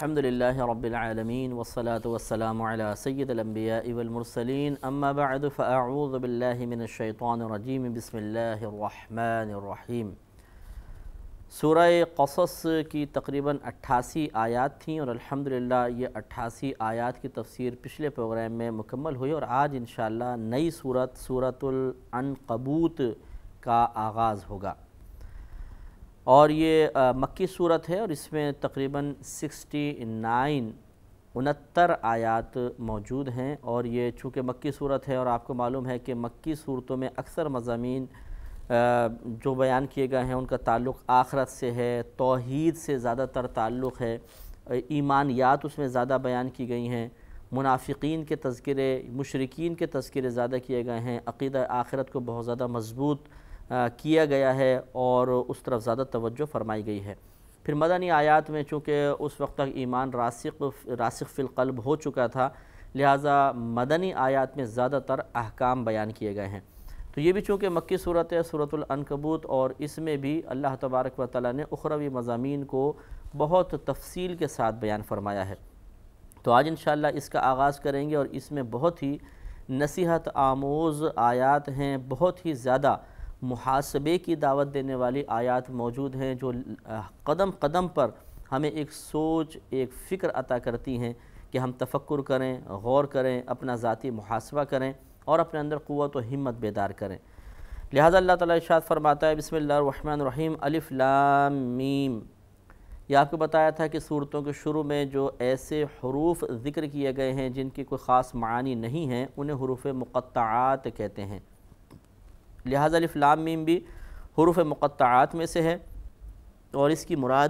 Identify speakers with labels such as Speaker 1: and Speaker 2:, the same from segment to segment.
Speaker 1: الحمدللہ رب العالمین والصلاة والسلام علی سید الانبیاء والمرسلین اما بعد فاعوذ باللہ من الشیطان الرجیم بسم اللہ الرحمن الرحیم۔ سورہ قصص کی تقریباً 88 آیات تھیں اور الحمدللہ یہ 88 آیات کی تفسیر پچھلے پروگرام میں مکمل ہوئی اور آج انشاءاللہ نئی سورۃ العنکبوت کا آغاز ہوگا اور یہ مکی صورت ہے اور اس میں تقریباً 69 آیات موجود ہیں اور یہ چونکہ مکی صورت ہے اور آپ کو معلوم ہے کہ مکی صورتوں میں اکثر مضامین جو بیان کیے گئے ہیں ان کا تعلق آخرت سے ہے، توحید سے زیادہ تر تعلق ہے، ایمانیات اس میں زیادہ بیان کی گئی ہیں، منافقین کے تذکرے، مشرکین کے تذکرے زیادہ کیے گئے ہیں، عقیدہ آخرت کو بہت زیادہ مضبوط کیا گیا ہے اور اس طرف زیادہ توجہ فرمائی گئی ہے۔ پھر مدنی آیات میں چونکہ اس وقت تک ایمان راسخ فی القلب ہو چکا تھا، لہٰذا مدنی آیات میں زیادہ تر احکام بیان کیے گئے ہیں۔ تو یہ بھی چونکہ مکی صورت ہے سورۃ العنکبوت اور اس میں بھی اللہ تبارک و تعالیٰ نے اخروی مضامین کو بہت تفصیل کے ساتھ بیان فرمایا ہے۔ تو آج انشاءاللہ اس کا آغاز کریں گے اور اس میں بہت ہی نصیحت آموز آیات ہیں، بہت ہی زیادہ محاسبے کی دعوت دینے والی آیات موجود ہیں جو قدم قدم پر ہمیں ایک سوچ، ایک فکر عطا کرتی ہیں کہ ہم تفکر کریں، غور کریں، اپنا ذاتی محاسبہ کریں اور اپنے اندر قوت و ہمت بیدار کریں۔ لہذا اللہ تعالیٰ ارشاد فرماتا ہے بسم اللہ الرحمن الرحیم الف لام میم۔ یہ آپ کو بتایا تھا کہ صورتوں کے شروع میں جو ایسے حروف ذکر کیے گئے ہیں جن کی کوئی خاص معانی نہیں ہیں انہیں حروف مقطعات کہتے ہیں، لہذا الف لام میم بھی حروف مقطعات میں سے ہے اور اس کی مراد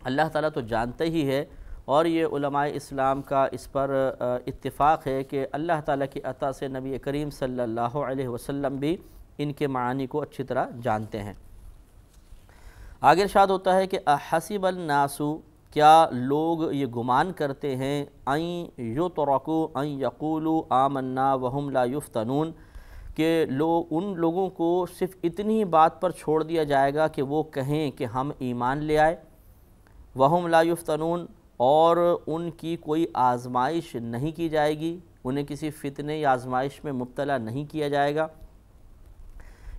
Speaker 1: اللہ تعالیٰ تو جانتا ہی ہے اور یہ علماء اسلام کا اس پر اتفاق ہے کہ اللہ تعالیٰ کی عطا سے نبی کریم صلی اللہ علیہ وسلم بھی ان کے معانی کو اچھی طرح جانتے ہیں۔ آگے ارشاد ہوتا ہے کہ احسب الناس، کیا لوگ یہ گمان کرتے ہیں ان یترکوا ان یقولوا آمنا وہم لا یفتنون، کہ ان لوگوں کو صرف اتنی بات پر چھوڑ دیا جائے گا کہ وہ کہیں کہ ہم ایمان لے آئے، وہم لا یفتنون، اور ان کی کوئی آزمائش نہیں کی جائے گی، انہیں کسی فتنے یا آزمائش میں مبتلا نہیں کیا جائے گا۔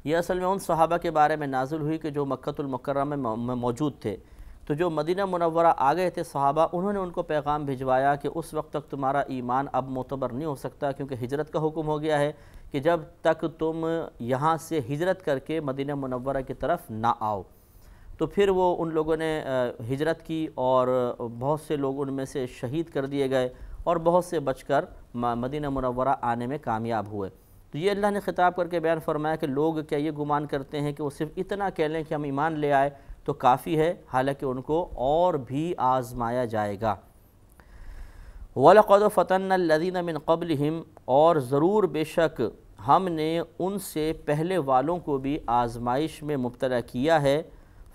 Speaker 1: یہ اصل میں ان صحابہ کے بارے میں نازل ہوئی کہ جو مکۃ المکرمہ میں موجود تھے، تو جو مدینہ منورہ آ گئے تھے صحابہ، انہوں نے ان کو پیغام بھجوایا کہ اس وقت تک تمہارا ایمان اب معتبر نہیں ہو سکتا کیونکہ ہجرت کا حکم ہو گیا ہے کہ جب تک تم یہاں سے ہجرت کر کے مدینہ منورہ کی طرف نہ آؤ۔ تو پھر وہ ان لوگوں نے ہجرت کی اور بہت سے لوگ ان میں سے شہید کر دیے گئے اور بہت سے بچ کر مدینہ منورہ آنے میں کامیاب ہوئے۔ تو یہ اللہ نے خطاب کر کے بیان فرمایا کہ لوگ کیا یہ گمان کرتے ہیں کہ وہ صرف اتنا کہہ لیں کہ ہم ایمان لے آئے تو کافی ہے، حالانکہ ان کو اور بھی آزمایا جائے گا۔ وَلَقَدْ فَتَنَّا الَّذِينَ مِن قَبْلِهِمْ، اور ضرور بے شک ہم نے ان سے پہلے والوں کو بھی آزمائش میں مبتلا کیا ہے۔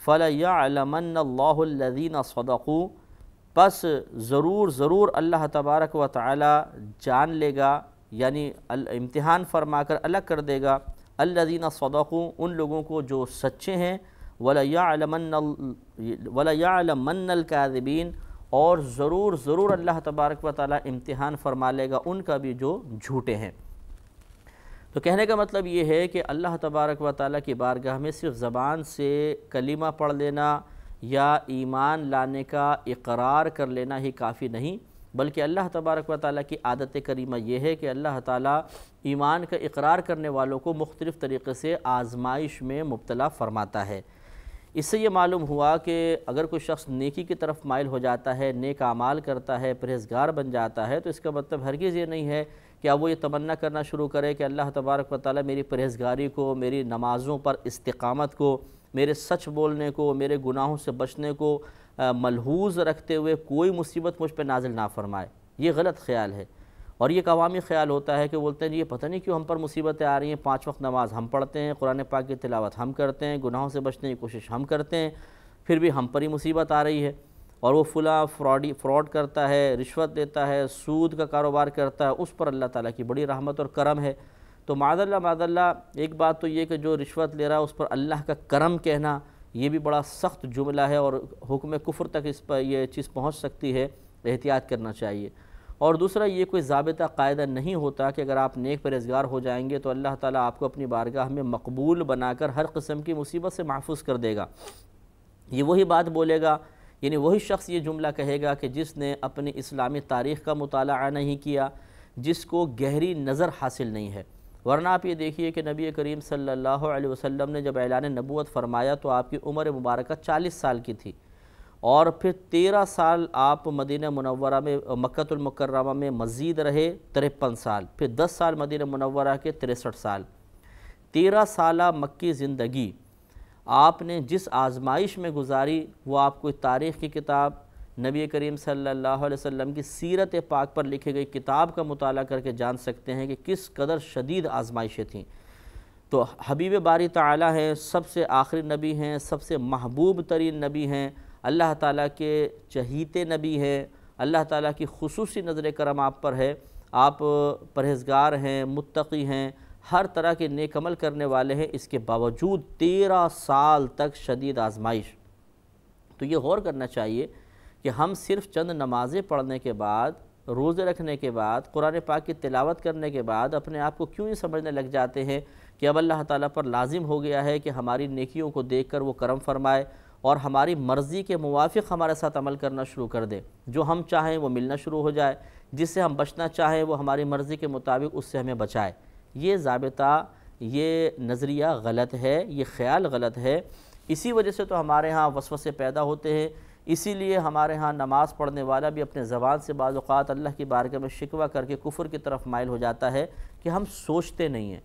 Speaker 1: فَلَيَعْلَمَنَّ اللَّهُ الَّذِينَ صَدَقُوا، پس ضرور اللہ تبارک و تعالی جان لے گا، یعنی امتحان فرما کر الگ کر دے گا الَّذِينَ صَدَقُوا، ان لوگوں کو جو سچے ہیں، وَلَيَعْلَمَنَّ الْكَاذِبِينَ، اور ضرور اللہ تبارک و تعالی امتحان فرما لے گا ان کا بھی جو جھوٹے ہیں۔ تو کہنے کا مطلب یہ ہے کہ اللہ تبارک و تعالیٰ کی بارگاہ میں صرف زبان سے کلمہ پڑھ لینا یا ایمان لانے کا اقرار کر لینا ہی کافی نہیں، بلکہ اللہ تبارک و تعالیٰ کی عادت کریمہ یہ ہے کہ اللہ تعالیٰ ایمان کا اقرار کرنے والوں کو مختلف طریقے سے آزمائش میں مبتلا فرماتا ہے۔ اس سے یہ معلوم ہوا کہ اگر کوئی شخص نیکی کی طرف مائل ہو جاتا ہے، نیک اعمال کرتا ہے، پرہیزگار بن جاتا ہے، تو اس کا مطلب ہرگز یہ نہیں ہے کہ اب وہ یہ تمنا کرنا شروع کرے کہ اللہ تبارک و تعالیٰ میری پرہیزگاری کو، میری نمازوں پر استقامت کو، میرے سچ بولنے کو، میرے گناہوں سے بچنے کو ملحوظ رکھتے ہوئے کوئی مصیبت مجھ پہ نازل نہ فرمائے۔ یہ غلط خیال ہے اور یہ ایک عوامی خیال ہوتا ہے کہ بولتے ہیں یہ پتہ نہیں کیوں ہم پر مصیبتیں آ رہی ہیں، 5 وقت نماز ہم پڑھتے ہیں، قرآن پاک کی تلاوت ہم کرتے ہیں، گناہوں سے بچنے کی کوشش ہم کرتے ہیں، پھر بھی ہم پر ہی مصیبت آ رہی ہے، اور وہ فلاں فراڈ کرتا ہے، رشوت دیتا ہے، سود کا کاروبار کرتا ہے، اس پر اللہ تعالیٰ کی بڑی رحمت اور کرم ہے۔ تو معاذ اللہ ایک بات تو یہ کہ جو رشوت لے رہا ہے اس پر اللہ کا کرم کہنا یہ بھی بڑا سخت جملہ ہے اور حکم کفر تک اس پر یہ چیز پہنچ سکتی ہے، احتیاط کرنا چاہیے۔ اور دوسرا، یہ کوئی ضابطہ قاعدہ نہیں ہوتا کہ اگر آپ نیک پرہیزگار ہو جائیں گے تو اللہ تعالیٰ آپ کو اپنی بارگاہ میں مقبول بنا کر ہر قسم کی مصیبت سے محفوظ کر دے گا۔ یہ وہی بات بولے گا، یعنی وہی شخص یہ جملہ کہے گا کہ جس نے اپنی اسلامی تاریخ کا مطالعہ نہیں کیا، جس کو گہری نظر حاصل نہیں ہے۔ ورنہ آپ یہ دیکھیے کہ نبی کریم صلی اللہ علیہ وسلم نے جب اعلان نبوت فرمایا تو آپ کی عمر مبارکہ 40 سال کی تھی، اور پھر 13 سال آپ مدینہ منورہ میں مکہ المکرمہ میں مزید رہے، 53 سال، پھر 10 سال مدینہ منورہ کے 63 سال۔ 13 سالہ مکی زندگی آپ نے جس آزمائش میں گزاری، وہ آپ کوئی تاریخ کی کتاب، نبی کریم صلی اللہ علیہ وسلم کی سیرت پاک پر لکھی گئی کتاب کا مطالعہ کر کے جان سکتے ہیں کہ کس قدر شدید آزمائشیں تھیں۔ تو حبیب باری تعالیٰ ہیں، سب سے آخری نبی ہیں، سب سے محبوب ترین نبی ہیں، اللہ تعالیٰ کے چہیتے نبی ہیں، اللہ تعالیٰ کی خصوصی نظر کرم آپ پر ہے، آپ پرہیزگار ہیں، متقی ہیں، ہر طرح کے نیک عمل کرنے والے ہیں، اس کے باوجود 13 سال تک شدید آزمائش۔ تو یہ غور کرنا چاہیے کہ ہم صرف چند نمازیں پڑھنے کے بعد، روزے رکھنے کے بعد، قرآن پاک کی تلاوت کرنے کے بعد اپنے آپ کو کیوں یہ سمجھنے لگ جاتے ہیں کہ اب اللہ تعالیٰ پر لازم ہو گیا ہے کہ ہماری نیکیوں کو دیکھ کر وہ کرم فرمائے اور ہماری مرضی کے موافق ہمارے ساتھ عمل کرنا شروع کر دے، جو ہم چاہیں وہ ملنا شروع ہو جائے، جس سے ہم بچنا چاہیں وہ ہماری مرضی کے مطابق اس سے ہمیں بچائے۔ یہ ضابطہ، یہ نظریہ غلط ہے، یہ خیال غلط ہے۔ اسی وجہ سے تو ہمارے ہاں وسوسے پیدا ہوتے ہیں، اسی لیے ہمارے ہاں نماز پڑھنے والا بھی اپنے زبان سے بعض اوقات اللہ کی بارگاہ میں شکوہ کر کے کفر کی طرف مائل ہو جاتا ہے کہ ہم سوچتے نہیں ہیں۔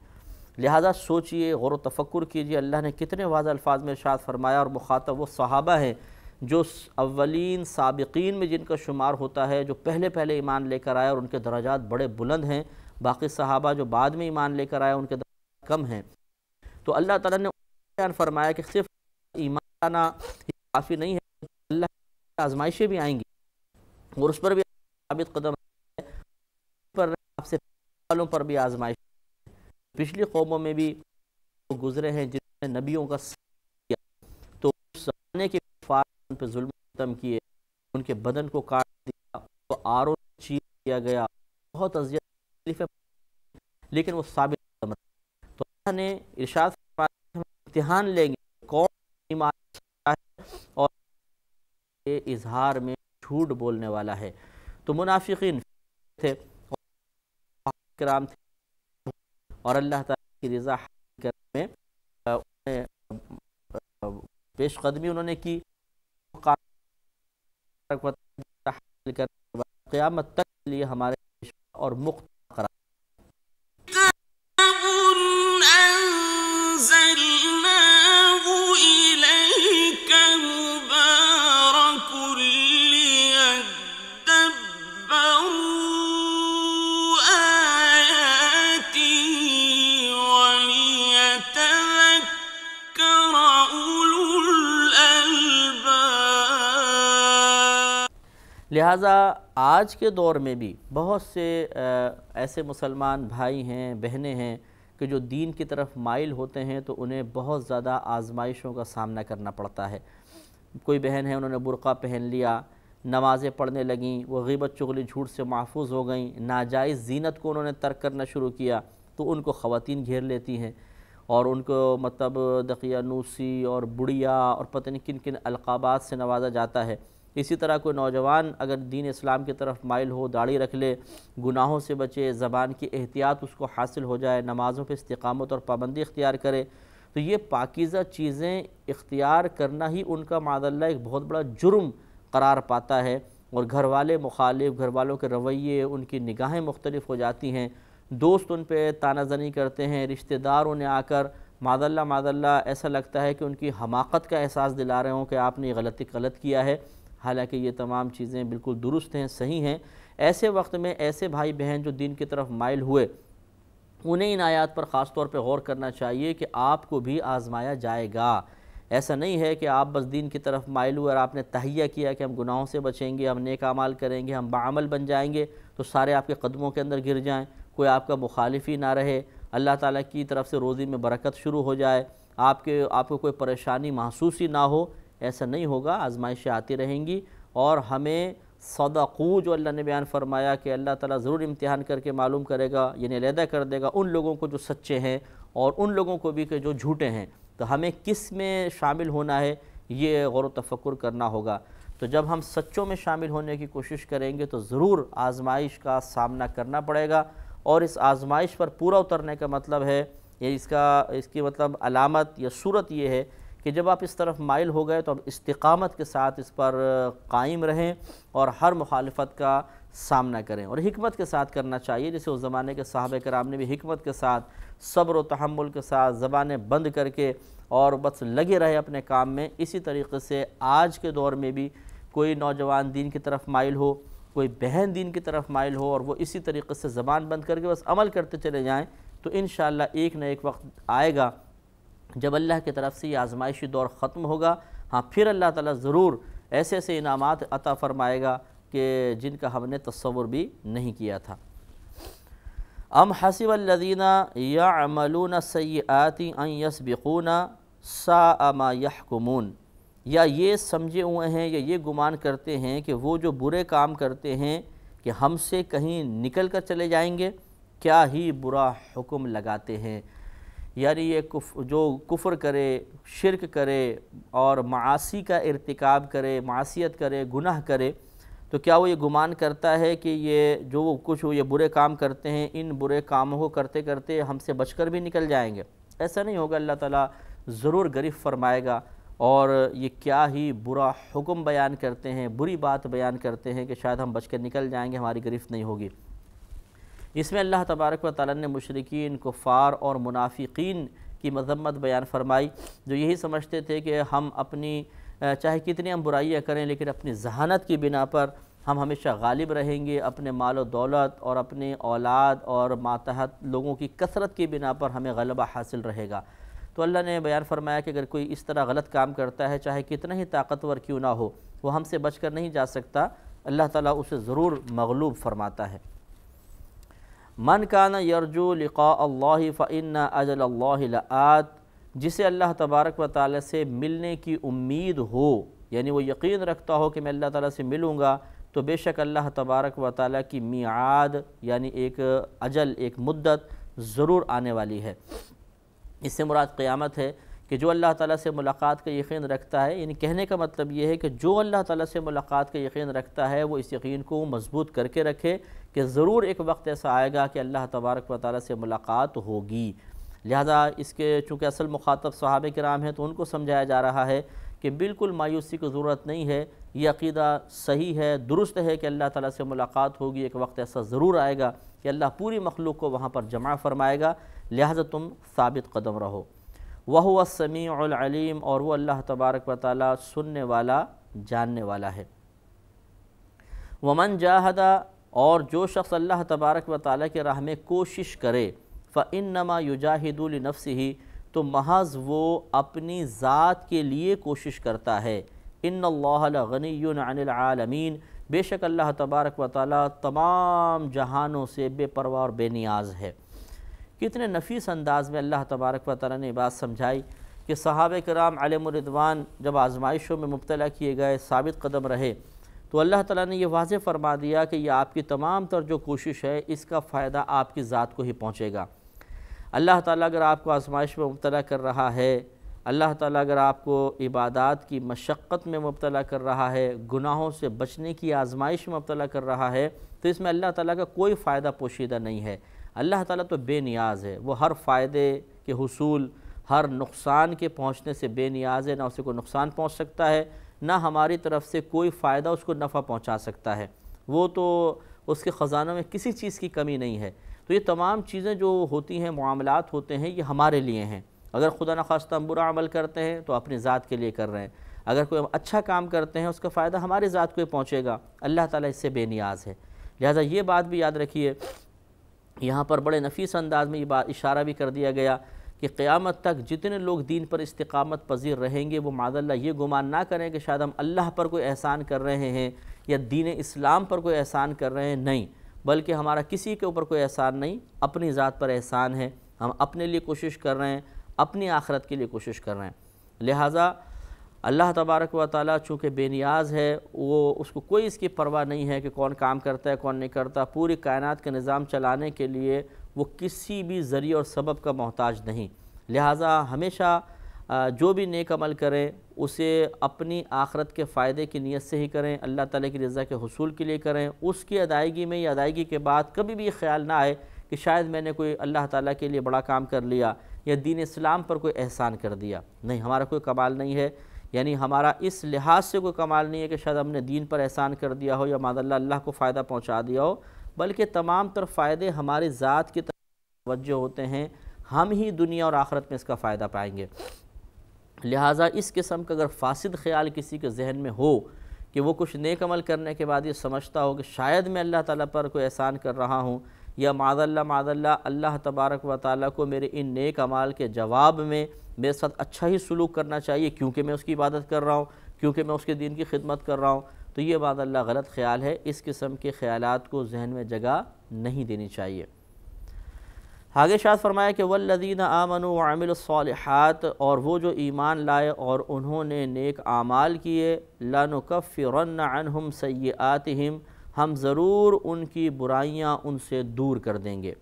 Speaker 1: لہٰذا سوچئے، غور و تفکر کیجئے، اللہ نے کتنے واضح الفاظ میں ارشاد فرمایا، اور مخاطب وہ صحابہ ہیں جو اولین سابقین میں جن کا شمار ہوتا ہے، جو پہلے ایمان لے کر آئے، اور ان کے درجات بڑے بلند ہیں۔ باقی صحابہ جو بعد میں ایمان لے کر آئے ان کے درجات کم ہیں۔ تو اللہ تعالیٰ نے بیان فرمایا کہ صرف ایمان لانا کافی نہیں ہے، اللہ کی آزمائشیں بھی آئیں گی، اور اس پر بھی ثابت قدم پر آپ سے والوں پر بھی آزمائش۔ پچھلی قوموں میں بھی گزرے ہیں جن نے نبیوں کا ساتھ کیا، تو اس زمانے کے کفار ان پہ ظلم ختم کیے، ان کے بدن کو کاٹ دیا، وہ آروں چیر دیا گیا، بہت اذیت، لیکن وہ ثابت قدم رہے۔ تو اللہ نے ارشاد فرمایا ہم امتحان لیں گے کون ایمان ہے اور اظہار میں جھوٹ بولنے والا ہے۔ تو منافقین تھے، کرام تھے، اور اللہ تعالیٰ کی رضا حاصل کرنے میں پیش قدمی انہوں نے کی، قیامت تک کے لیے ہمارے اور مقت قرار۔ لہٰذا آج کے دور میں بھی بہت سے ایسے مسلمان بھائی ہیں، بہنیں ہیں کہ جو دین کی طرف مائل ہوتے ہیں تو انہیں بہت زیادہ آزمائشوں کا سامنا کرنا پڑتا ہے۔ کوئی بہن ہے، انہوں نے برقع پہن لیا، نمازیں پڑھنے لگیں، وہ غیبت چغلی جھوٹ سے محفوظ ہو گئیں، ناجائز زینت کو انہوں نے ترک کرنا شروع کیا تو ان کو خواتین گھیر لیتی ہیں، اور ان کو مطلب دقیانوسی اور بڑھیا اور پتہ نہیں کن کن القابات سے نوازا جاتا ہے۔ اسی طرح کوئی نوجوان اگر دین اسلام کی طرف مائل ہو، داڑھی رکھ لے، گناہوں سے بچے، زبان کی احتیاط اس کو حاصل ہو جائے، نمازوں پہ استقامت اور پابندی اختیار کرے، تو یہ پاکیزہ چیزیں اختیار کرنا ہی ان کا معاذ اللہ ایک بہت بڑا جرم قرار پاتا ہے، اور گھر والے مخالف، گھر والوں کے رویے، ان کی نگاہیں مختلف ہو جاتی ہیں، دوست ان پہ تانہ زنی کرتے ہیں، رشتہ دار انہیں آ کر معاذ اللہ ایسا لگتا ہے کہ ان کی حماقت کا احساس دلا رہے ہوں کہ آپ نے یہ غلط کیا ہے، حالانکہ یہ تمام چیزیں بالکل درست ہیں، صحیح ہیں۔ ایسے وقت میں ایسے بھائی بہن جو دین کی طرف مائل ہوئے، انہیں ان آیات پر خاص طور پہ غور کرنا چاہیے کہ آپ کو بھی آزمایا جائے گا۔ ایسا نہیں ہے کہ آپ بس دین کی طرف مائل ہوئے اور آپ نے تہیہ کیا کہ ہم گناہوں سے بچیں گے، ہم نیک اعمال کریں گے، ہم باعمل بن جائیں گے، تو سارے آپ کے قدموں کے اندر گر جائیں، کوئی آپ کا مخالف ہی نہ رہے، اللہ تعالیٰ کی طرف سے روزی میں برکت شروع ہو جائے، آپ کو کوئی پریشانی محسوس ہی نہ ہو، ایسا نہیں ہوگا، آزمائشیں آتی رہیں گی، اور ہمیں صدقو جو اللہ نے بیان فرمایا کہ اللہ تعالیٰ ضرور امتحان کر کے معلوم کرے گا، یعنی علیحدہ کر دے گا ان لوگوں کو جو سچے ہیں اور ان لوگوں کو بھی کہ جو جھوٹے ہیں۔ تو ہمیں کس میں شامل ہونا ہے یہ غور و تفکر کرنا ہوگا۔ تو جب ہم سچوں میں شامل ہونے کی کوشش کریں گے تو ضرور آزمائش کا سامنا کرنا پڑے گا، اور اس آزمائش پر پورا اترنے کا مطلب ہے، یہ اس کی مطلب علامت یا صورت یہ ہے کہ جب آپ اس طرف مائل ہو گئے تو اب استقامت کے ساتھ اس پر قائم رہیں اور ہر مخالفت کا سامنا کریں، اور حکمت کے ساتھ کرنا چاہیے، جیسے اس زمانے کے صحابہ کرام نے بھی حکمت کے ساتھ، صبر و تحمل کے ساتھ زبانیں بند کر کے اور بس لگے رہے اپنے کام میں۔ اسی طریقے سے آج کے دور میں بھی کوئی نوجوان دین کی طرف مائل ہو، کوئی بہن دین کی طرف مائل ہو، اور وہ اسی طریقے سے زبان بند کر کے بس عمل کرتے چلے جائیں، تو انشاءاللہ ایک نہ ایک وقت آئے گا جب اللہ کی طرف سے یہ آزمائشی دور ختم ہوگا۔ ہاں، پھر اللہ تعالیٰ ضرور ایسے ایسے انعامات عطا فرمائے گا کہ جن کا ہم نے تصور بھی نہیں کیا تھا۔ ام حسب الذین یعملون السیئات ان یسبقونا ساء ما یحکمون، یا یہ سمجھے ہوئے ہیں یا یہ گمان کرتے ہیں کہ وہ جو برے کام کرتے ہیں کہ ہم سے کہیں نکل کر چلے جائیں گے، کیا ہی برا حکم لگاتے ہیں۔ یعنی یہ جو کفر کرے، شرک کرے اور معاصی کا ارتکاب کرے، معصیت کرے، گناہ کرے، تو کیا وہ یہ گمان کرتا ہے کہ یہ جو کچھ یہ برے کام کرتے ہیں، ان برے کاموں کو کرتے کرتے ہم سے بچ کر بھی نکل جائیں گے؟ ایسا نہیں ہوگا، اللہ تعالیٰ ضرور گرفت فرمائے گا، اور یہ کیا ہی برا حکم بیان کرتے ہیں، بری بات بیان کرتے ہیں کہ شاید ہم بچ کر نکل جائیں گے، ہماری گرفت نہیں ہوگی۔ اس میں اللہ تبارک و تعالیٰ نے مشرکین، کفار اور منافقین کی مذمت بیان فرمائی، جو یہی سمجھتے تھے کہ ہم اپنی چاہے کتنی ہم برائیاں کریں لیکن اپنی ذہانت کی بنا پر ہم ہمیشہ غالب رہیں گے، اپنے مال و دولت اور اپنی اولاد اور ماتحت لوگوں کی کثرت کی بنا پر ہمیں غلبہ حاصل رہے گا۔ تو اللہ نے بیان فرمایا کہ اگر کوئی اس طرح غلط کام کرتا ہے، چاہے کتنا ہی طاقتور کیوں نہ ہو، وہ ہم سے بچ کر نہیں جا سکتا، اللہ تعالیٰ اسے ضرور مغلوب فرماتا ہے۔ من کان یرجو لقاء اللہ فإن اجل اللہ لآت، جسے اللہ تبارک و تعالیٰ سے ملنے کی امید ہو، یعنی وہ یقین رکھتا ہو کہ میں اللہ تعالیٰ سے ملوں گا، تو بے شک اللہ تبارک و تعالیٰ کی میعاد یعنی ایک اجل، ایک مدت ضرور آنے والی ہے۔ اس سے مراد قیامت ہے کہ جو اللہ تعالیٰ سے ملاقات کا یقین رکھتا ہے، یعنی کہنے کا مطلب یہ ہے کہ جو اللہ تعالیٰ سے ملاقات کا یقین رکھتا ہے وہ اس یقین کو مضبوط کر کے رکھے کہ ضرور ایک وقت ایسا آئے گا کہ اللہ تبارک و تعالیٰ سے ملاقات ہوگی۔ لہذا اس کے چونکہ اصل مخاطب صحابہ کرام ہیں تو ان کو سمجھایا جا رہا ہے کہ بالکل مایوسی کی ضرورت نہیں ہے، یہ عقیدہ صحیح ہے، درست ہے کہ اللہ تعالیٰ سے ملاقات ہوگی، ایک وقت ایسا ضرور آئے گا کہ اللہ پوری مخلوق کو وہاں پر جمع فرمائے گا، لہذا تم ثابت قدم رہو۔ وَهُوَ السَّمِيعُ الْعَلِيمُ، اور وہ اللہ تبارک و تعالیٰ سننے والا، جاننے والا ہے۔ وَمَنْ جَاهَدَ، اور جو شخص اللہ تبارک و تعالیٰ کے راہ میں کوشش کرے، فَإِنَّمَا يُجَاهِدُ لِنَفْسِهِ، تو محض وہ اپنی ذات کے لیے کوشش کرتا ہے۔ إِنَّ اللَّهَ لَغَنِيٌّ عَنِ الْعَالَمِينَ، بے شک اللہ تبارک و تعالیٰ تمام جہانوں سے بے پرواہ اور بے نیاز ہے۔ کتنے نفیس انداز میں اللہ تبارک و تعالیٰ نے بات سمجھائی کہ صحابہ کرام علیہم الرضوان جب آزمائشوں میں مبتلا کیے گئے، ثابت قدم رہے، تو اللہ تعالیٰ نے یہ واضح فرما دیا کہ یہ آپ کی تمام تر جو کوشش ہے اس کا فائدہ آپ کی ذات کو ہی پہنچے گا۔ اللہ تعالیٰ اگر آپ کو آزمائش میں مبتلا کر رہا ہے، اللہ تعالیٰ اگر آپ کو عبادات کی مشقت میں مبتلا کر رہا ہے، گناہوں سے بچنے کی آزمائش میں مبتلا کر رہا ہے، تو اس میں اللہ تعالیٰ کا کوئی فائدہ پوشیدہ نہیں ہے۔ اللہ تعالیٰ تو بے نیاز ہے، وہ ہر فائدے کے حصول، ہر نقصان کے پہنچنے سے بے نیاز ہے، نہ اسے کوئی نقصان پہنچ سکتا ہے، نہ ہماری طرف سے کوئی فائدہ اس کو نفع پہنچا سکتا ہے۔ وہ تو اس کے خزانوں میں کسی چیز کی کمی نہیں ہے۔ تو یہ تمام چیزیں جو ہوتی ہیں، معاملات ہوتے ہیں، یہ ہمارے لیے ہیں۔ اگر خدا نخواستہ ہم برا عمل کرتے ہیں تو اپنی ذات کے لیے کر رہے ہیں، اگر کوئی اچھا کام کرتے ہیں اس کا فائدہ ہماری ذات کو ہی پہنچے گا۔ اللہ تعالیٰ اس سے بے نیاز ہے۔ لہٰذا یہ بات بھی یاد رکھیے، یہاں پر بڑے نفیس انداز میں یہ بات اشارہ بھی کر دیا گیا کہ قیامت تک جتنے لوگ دین پر استقامت پذیر رہیں گے وہ معاذ اللہ یہ گمان نہ کریں کہ شاید ہم اللہ پر کوئی احسان کر رہے ہیں یا دین اسلام پر کوئی احسان کر رہے ہیں، نہیں، بلکہ ہمارا کسی کے اوپر کوئی احسان نہیں، اپنی ذات پر احسان ہے۔ ہم اپنے لیے کوشش کر رہے ہیں، اپنی آخرت کے لیے کوشش کر رہے ہیں۔ لہٰذا اللہ تبارک و تعالیٰ چونکہ بے نیاز ہے، وہ اس کو کوئی اس کی پرواہ نہیں ہے کہ کون کام کرتا ہے کون نہیں کرتا، پوری کائنات کا نظام چلانے کے لیے وہ کسی بھی ذریعہ اور سبب کا محتاج نہیں۔ لہٰذا ہمیشہ جو بھی نیک عمل کریں اسے اپنی آخرت کے فائدے کی نیت سے ہی کریں، اللہ تعالیٰ کی رضا کے حصول کے لیے کریں۔ اس کی ادائیگی میں یا ادائیگی کے بعد کبھی بھی یہ خیال نہ آئے کہ شاید میں نے کوئی اللہ تعالیٰ کے لیے بڑا کام کر لیا یا دین اسلام پر کوئی احسان کر دیا۔ نہیں، ہمارا کوئی کمال نہیں ہے، یعنی ہمارا اس لحاظ سے کوئی کمال نہیں ہے کہ شاید ہم نے دین پر احسان کر دیا ہو یا معاذ اللہ اللہ کو فائدہ پہنچا دیا ہو، بلکہ تمام تر فائدے ہماری ذات کی طرف توجہ ہوتے ہیں، ہم ہی دنیا اور آخرت میں اس کا فائدہ پائیں گے۔ لہٰذا اس قسم کا اگر فاسد خیال کسی کے ذہن میں ہو کہ وہ کچھ نیک عمل کرنے کے بعد یہ سمجھتا ہو کہ شاید میں اللہ تعالیٰ پر کوئی احسان کر رہا ہوں یا معاذ اللہ اللہ تبارک و تعالیٰ کو میرے ان نیک اعمال کے جواب میں میرے ساتھ اچھا ہی سلوک کرنا چاہیے کیونکہ میں اس کی عبادت کر رہا ہوں، کیونکہ میں اس کے دین کی خدمت کر رہا ہوں، تو یہ معاذ اللہ غلط خیال ہے۔ اس قسم کے خیالات کو ذہن میں جگہ نہیں دینی چاہیے۔ آگے ارشاد فرمایا کہ والذین آمنوا وعملوا الصالحات، اور وہ جو ایمان لائے اور انہوں نے نیک اعمال کیے، لنکفرن عنہم سیئاتہم، ہم ضرور ان کی برائیاں ان سے دور کر دیں گے،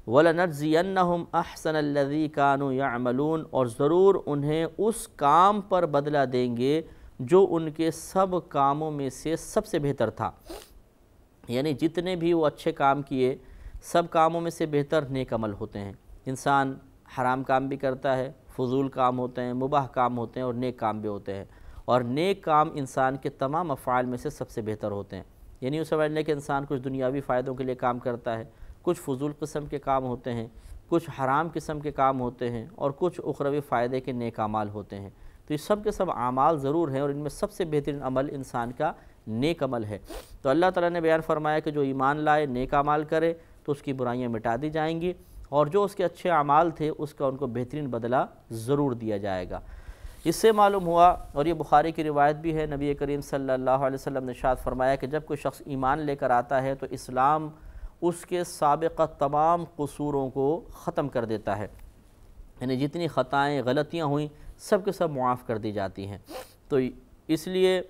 Speaker 1: وَلَنَجْزِيَنَّهُمْ أَحْسَنَ الَّذِي كَانُوا يَعْمَلُونَ، اور ضرور انہیں اس کام پر بدلہ دیں گے جو ان کے سب کاموں میں سے سب سے بہتر تھا۔ یعنی جتنے بھی وہ اچھے کام کیے سب کاموں میں سے بہتر نیک عمل ہوتے ہیں۔ انسان حرام کام بھی کرتا ہے، فضول کام ہوتے ہیں، مباح کام ہوتے ہیں اور نیک کام بھی ہوتے ہیں، اور نیک کام انسان کے تمام افعال میں سے سب سے بہتر ہوتے ہیں۔ یعنی یہ سمجھ لیں کہ انسان کچھ دنیاوی فائدوں کے لیے کام کرتا ہے، کچھ فضول قسم کے کام ہوتے ہیں، کچھ حرام قسم کے کام ہوتے ہیں، اور کچھ اخروی فائدے کے نیک اعمال ہوتے ہیں۔ تو یہ سب کے سب اعمال ضرور ہیں، اور ان میں سب سے بہترین عمل انسان کا نیک عمل ہے۔ تو اللہ تعالیٰ نے بیان فرمایا کہ جو ایمان لائے نیک اعمال کرے تو اس کی برائیاں مٹا دی جائیں گی، اور جو اس کے اچھے اعمال تھے اس کا ان کو بہترین بدلہ ضرور دیا جائے گا۔ اس سے معلوم ہوا، اور یہ بخاری کی روایت بھی ہے، نبی کریم صلی اللہ علیہ وسلم نے ارشاد فرمایا کہ جب کوئی شخص ایمان لے کر آتا ہے تو اسلام اس کے سابقہ تمام قصوروں کو ختم کر دیتا ہے، یعنی جتنی خطائیں غلطیاں ہوئیں سب کے سب معاف کر دی جاتی ہیں۔ تو اس لیے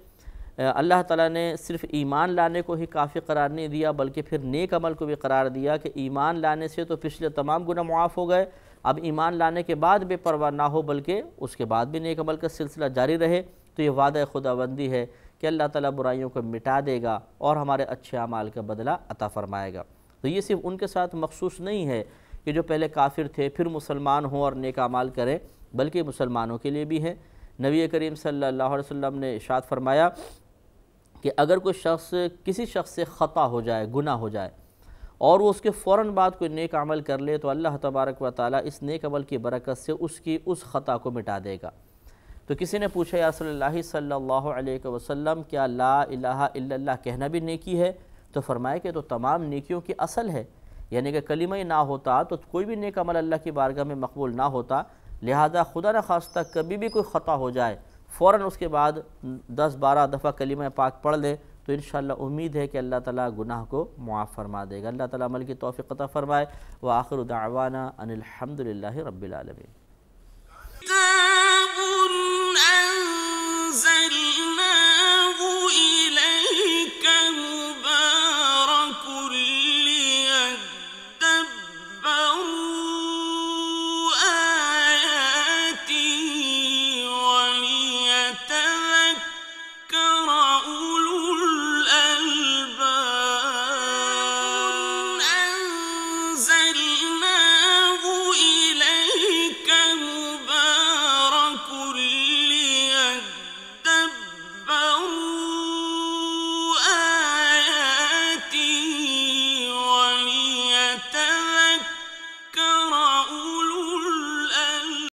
Speaker 1: اللہ تعالیٰ نے صرف ایمان لانے کو ہی کافی قرار نہیں دیا، بلکہ پھر نیک عمل کو بھی قرار دیا کہ ایمان لانے سے تو پچھلے تمام گناہ معاف ہو گئے، اب ایمان لانے کے بعد بے پرواہ نہ ہو بلکہ اس کے بعد بھی نیک عمل کا سلسلہ جاری رہے۔ تو یہ وعدہ خداوندی ہے کہ اللہ تعالیٰ برائیوں کو مٹا دے گا اور ہمارے اچھے اعمال کا بدلہ عطا فرمائے گا۔ تو یہ صرف ان کے ساتھ مخصوص نہیں ہے کہ جو پہلے کافر تھے پھر مسلمان ہوں اور نیک اعمال کریں، بلکہ مسلمانوں کے لیے بھی ہے۔ نبی کریم صلی اللہ علیہ وسلم نے ارشاد فرمایا کہ اگر کوئی شخص کسی شخص سے خطا ہو جائے، گناہ ہو جائے، اور وہ اس کے فوراً بعد کوئی نیک عمل کر لے تو اللہ تبارک و تعالیٰ اس نیک عمل کی برکت سے اس کی اس خطا کو مٹا دے گا۔ تو کسی نے پوچھا یا رسول اللہ صلی اللہ علیہ وسلم کیا لا الہ الا اللہ کہنا بھی نیکی ہے؟ تو فرمایا کہ تو تمام نیکیوں کی اصل ہے، یعنی کہ کلمہ ہی نہ ہوتا تو کوئی بھی نیک عمل اللہ کی بارگاہ میں مقبول نہ ہوتا۔ لہذا خدا نہ خواستہ کبھی بھی کوئی خطا ہو جائے، فوراً اس کے بعد 10-12 دفعہ کلمہ پاک پڑھ لے تو انشاءاللہ امید ہے کہ اللہ تعالیٰ گناہ کو معاف فرما دے گا۔ اللہ تعالیٰ عمل کی توفیق عطا فرمائے۔ وآخر دعوانا ان الحمد للہ رب العالمین۔